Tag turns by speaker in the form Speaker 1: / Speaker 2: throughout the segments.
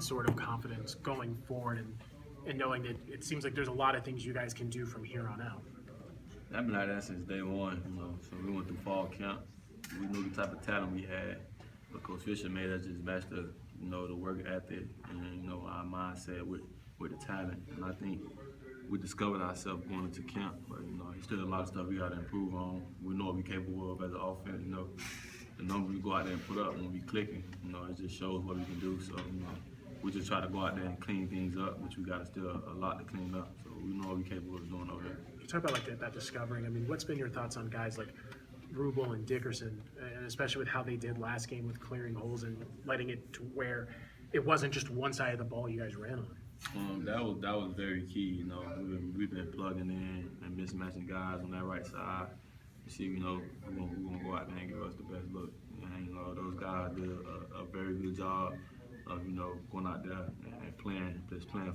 Speaker 1: sort of confidence going forward and knowing that it seems like there's a lot of things you guys can do from here on out?
Speaker 2: I've been like that since day one, So we went through fall camp. We knew the type of talent we had, but Coach Fisher made us just match the work ethic and our mindset with the talent. And I think we discovered ourselves going into camp, but there's still a lot of stuff we got to improve on. We know what we're capable of as an offense. The number we go out there and put up when we clicking, it just shows what we can do. So we just try to go out there and clean things up, which we got still a lot to clean up. So we know what we're capable of doing over here.
Speaker 1: You talk about like that discovering. I mean, what's been your thoughts on guys like Rubel and Dickerson, and especially with how they did last game with clearing holes and letting it to where it wasn't just one side of the ball you guys ran on?
Speaker 2: That was very key. We've been plugging in and mismatching guys on that right side. You see, we're gonna go out there and give us the best look. And those guys did a very good job of going out there and playing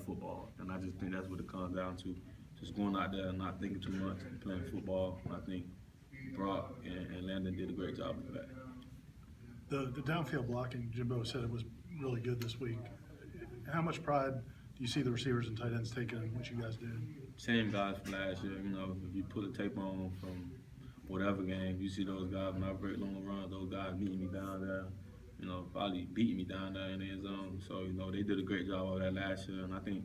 Speaker 2: football. And I just think that's what it comes down to. Just going out there and not thinking too much and playing football. And I think Brock and Landon did a great job of that.
Speaker 3: The downfield blocking, Jimbo said it was really good this week. How much pride do you see the receivers and tight ends taking in what you guys did?
Speaker 2: Same guys from last year. If you put a tape on from whatever game, you see those guys when I break long runs, those guys meeting me down there. Probably beating me down there in the end zone. So they did a great job of that last year, and I think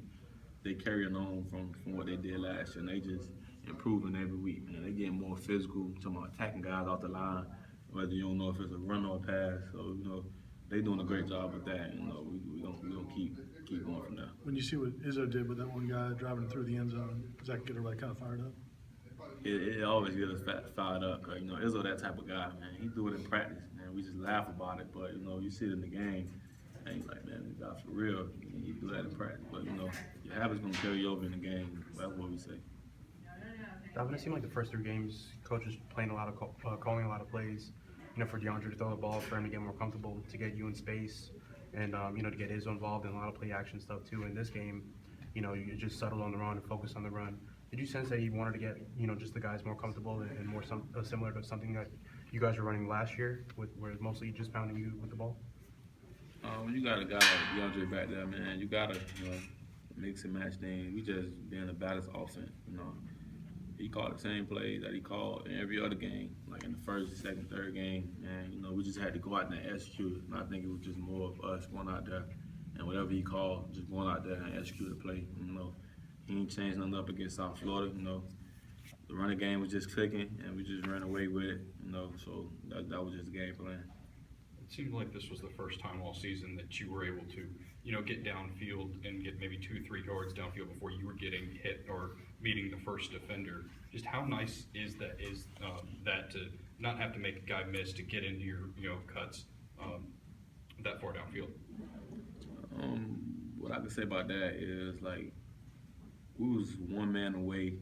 Speaker 2: they carrying on from what they did last year. And they just improving every week, man. They getting more physical, talking about attacking guys off the line, whether you don't know if it's a run or a pass. So they doing a great job with that. We gonna keep going from there.
Speaker 3: When you see what Izzo did with that one guy driving through the end zone, does that get everybody kind of fired up?
Speaker 2: It always gets us fired up. Cause Izzo that type of guy, man. He do it in practice, man. We just laugh about it, but you see it in the game, and you're like, man, this guy for real. He do that in practice, but your habit's gonna carry you over in the game. That's what we say.
Speaker 4: Dalvin, it seemed like the first 3 games, coaches playing a lot of calling a lot of plays. For DeAndre to throw the ball, for him to get more comfortable, to get you in space, and to get Izzo involved in a lot of play action stuff too. In this game, you just settled on the run and focus on the run. Did you sense that he wanted to get just the guys more comfortable and more similar to something that you guys were running last year, where mostly just pounding you with the ball?
Speaker 2: When you got a guy like DeAndre back there, man, you gotta mix and match things. We just being a balanced offense. He called the same plays that he called in every other game, like in the first, second, third game, and we just had to go out there and execute it. And I think it was just more of us going out there and whatever he called, just going out there and execute the play. He ain't changed nothing up against South Florida. The running game was just clicking, and we just ran away with it. So that was just the game plan.
Speaker 5: It seemed like this was the first time all season that you were able to, get downfield and get maybe 2-3 yards downfield before you were getting hit or meeting the first defender. Just how nice is that to not have to make a guy miss to get into your cuts that far downfield?
Speaker 2: What I can say about that is we was one man away,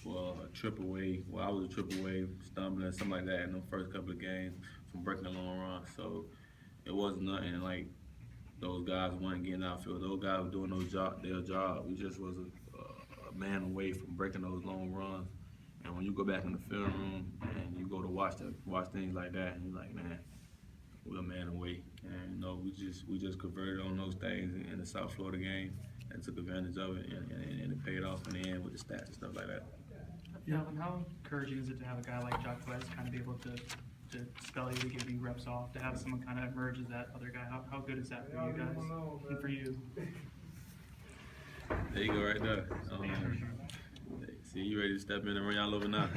Speaker 2: or a trip away. Well, I was a trip away, stumbling, something like that in the first couple of games from breaking a long run. So it wasn't nothing like those guys weren't getting outfield. Those guys were doing their job. We just was a man away from breaking those long runs. And when you go back in the film room and you go to watch things like that, and you're like, man, we're a man away. And we just converted on those things in the South Florida game and took advantage of it, and it paid off in the end with the stats and stuff like that.
Speaker 6: Dalvin, how encouraging is it to have a guy like Jacques West kind of be able to spell you, to give you reps off, to have someone kind of emerge as that other guy? How good is that for you guys and for you?
Speaker 2: There you go, right there. See, you ready to step in and run y'all over now.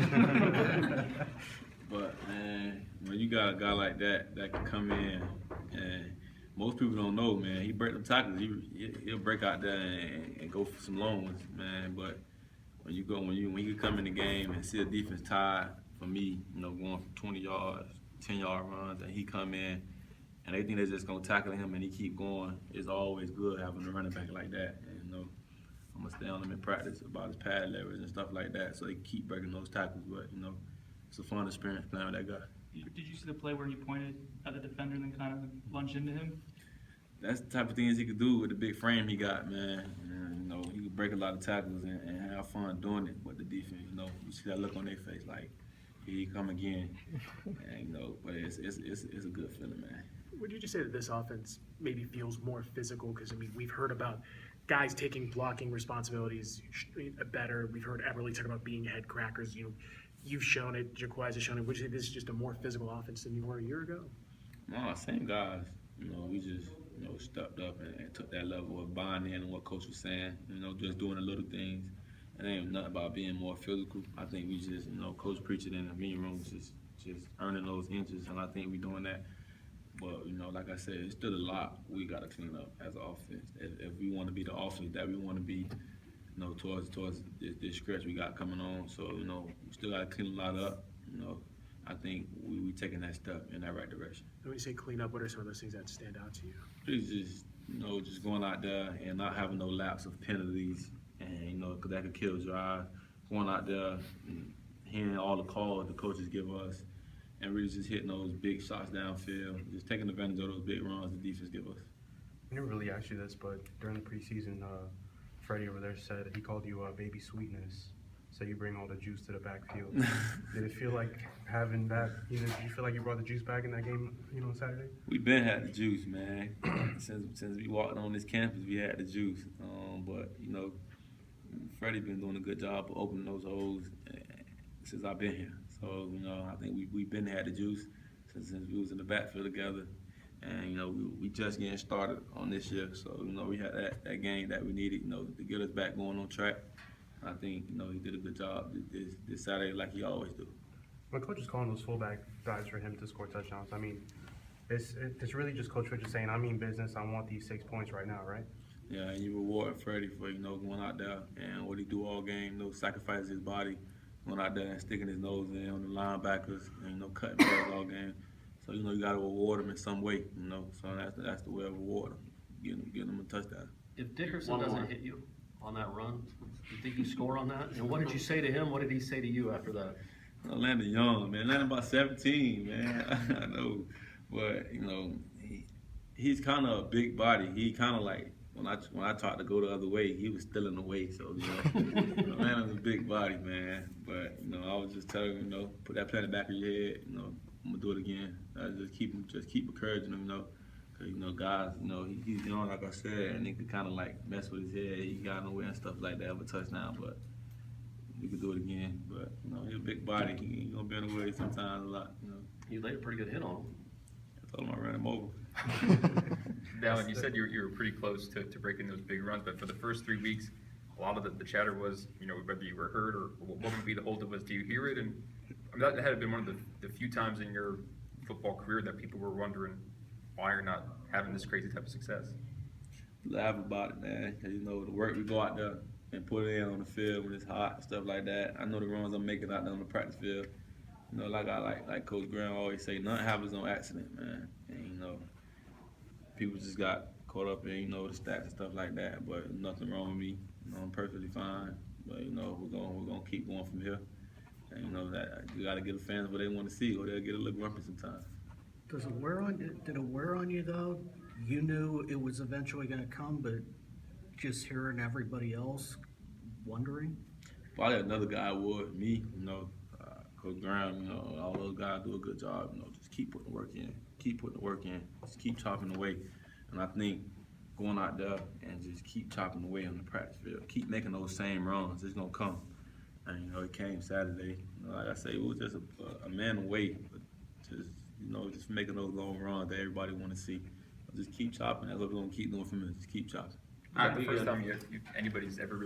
Speaker 2: But man, when you got a guy like that can come in, and most people don't know, man, he break them tackles. He'll break out there and go for some long ones, man. But when you can come in the game and see a defense tied, for me, going for 20 yards, 10-yard runs, and he come in and they think they're just gonna tackle him and he keep going, it's always good having a running back like that. And I'm gonna stay on him in practice about his pad leverage and stuff like that, so they keep breaking those tackles. But it's a fun experience playing with that guy.
Speaker 6: Did you see the play where he pointed at the defender and then kind of lunged into him?
Speaker 2: That's the type of things he could do with the big frame he got, man. And, he could break a lot of tackles and have fun doing it with the defense. You see that look on their face, like, here he come again. And, but it's a good feeling, man.
Speaker 1: Would you just say that this offense maybe feels more physical? Because, I mean, we've heard about guys taking blocking responsibilities better. We've heard Everly talk about being head crackers. You've shown it. Jaquez has shown it. Would you say this is just a more physical offense than you were a year ago?
Speaker 2: No, same guys. We just, stepped up and took that level of buying in on what coach was saying, just doing the little things. It ain't nothing about being more physical. I think we just, coach preached it in the meeting rooms, just earning those inches, and I think we're doing that. But, like I said, it's still a lot we got to clean up as an offense. If we want to be the offense that we want to be, towards this stretch we got coming on. So, we still got to clean a lot up. I think we taking that step in that right direction.
Speaker 1: When you say clean up, what are some of those things that stand out to you?
Speaker 2: It's just, just going out there and not having no lapse of penalties, and because that could kill drives. Going out there and hearing all the calls the coaches give us, and really just hitting those big shots downfield, just taking advantage of those big runs the defense give us.
Speaker 4: I never really asked you this, but during the preseason, Freddie over there said he called you baby sweetness. So you bring all the juice to the backfield. Did it feel like having that? Did you feel like you brought the juice back in that game, on Saturday?
Speaker 2: We been had the juice, man. since we walked on this campus, we had the juice. But Freddie been doing a good job of opening those holes since I've been here. So I think we been had the juice since we was in the backfield together, and we just getting started on this year. So we had that game that we needed, to get us back going on track. I think he did a good job this Saturday, like he always do.
Speaker 4: When coach is calling those fullback drives for him to score touchdowns, I mean, it's really just Coach Rich saying, I mean business. I want these 6 points right now, right?
Speaker 2: Yeah, and you reward Freddie for going out there and what he do all game. Sacrifice his body, going out there and sticking his nose in on the linebackers, and cutting balls all game. So you got to reward him in some way. So that's the way to reward him, getting him a touchdown.
Speaker 7: If Dickerson doesn't hit you on that run, you think you score on that? And what did you say to him? What did he say to you after that?
Speaker 2: Landon young, man. Landon about 17, man. I know, but he's kind of a big body. He kind of like when I tried to go the other way, he was still in the way. So Landon's a big body, man. But I was just telling him, put that plan in the back of your head. I'm gonna do it again. I just keep encouraging him, Cause guys, he's young, like I said, and he could kind of like mess with his head. He got nowhere and stuff like that of a touchdown, but we could do it again. But he's a big body. He's gonna be in the way sometimes a lot.
Speaker 7: You laid a pretty good hit on him.
Speaker 2: I told him I ran him over.
Speaker 8: Dalvin, you said you were pretty close to breaking those big runs, but for the first 3 weeks, a lot of the chatter was, whether you were hurt or what would be the holdup was. Do you hear it? And I mean, that had been one of the few times in your football career that people were wondering why you're not having this crazy type of success.
Speaker 2: Laugh about it, man. Cause the work we go out there and put it in on the field when it's hot and stuff like that. I know the runs I'm making out there on the practice field. Like Coach Graham always say, nothing happens on accident, man. And people just got caught up in the stats and stuff like that. But nothing wrong with me. I'm perfectly fine. But we're gonna keep going from here. And that you gotta give the fans what they want to see, or they'll get a little grumpy sometimes.
Speaker 9: Did it wear on you though? You knew it was eventually going to come, but just hearing everybody else wondering?
Speaker 2: Probably another guy would. Me, Coach Graham, all those guys do a good job. Just keep putting the work in. Keep putting the work in. Just keep chopping away. And I think going out there and just keep chopping away on the practice field, keep making those same runs, it's going to come. And, it came Saturday. Like I say, it was just a man away. But just making those long runs that everybody want to see. Just keep chopping. That's what we're going to keep doing from here. Just keep chopping.
Speaker 8: Not the first time anybody's ever really